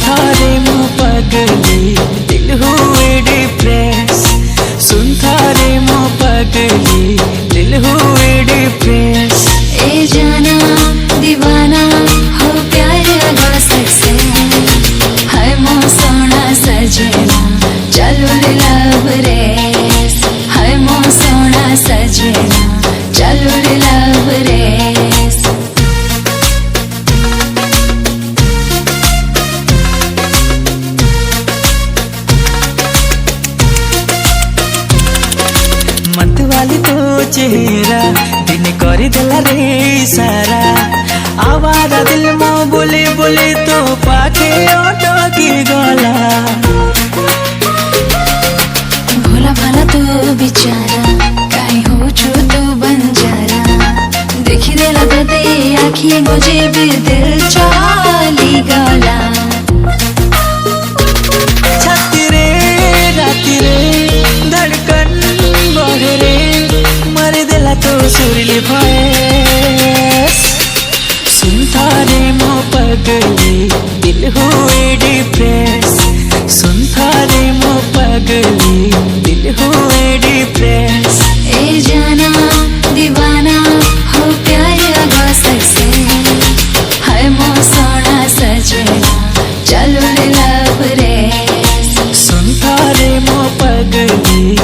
थारे मो पगली दिल हुए डिप्रेस, सुन थारे मो पगली दिल हुए डिप्रेस। ए जाना दीवाना हो प्यार अगा सक्सेस, है मो सोना सजना चलो रे लव रेस, है मो सोना सजना चलो रे लव रेस। मत वाली तो चेहरा दिन कर दिला रे सारा, आवारा दिल मो बोले बोले तो पाखे ऑटो की गला। भोला भाला तो बिचारा काहे हो छु तो बंजारा, देखी देला तो ते आँखिए मुझे भी दिल चाली गला। छाती रे राती रे धड़कन बढ़े रे, मर दिला तो सुरली भैंस। सुन थारे मो पगली दिल हुए डिप्रेस, सुन थारे मो पगली दिल हुए डिप्रेस। ए जाना दीवाना हो प्यार अगा सक्सेस, है मो सोना सजना चलो रे लव रेस। सुन थारे मो पगली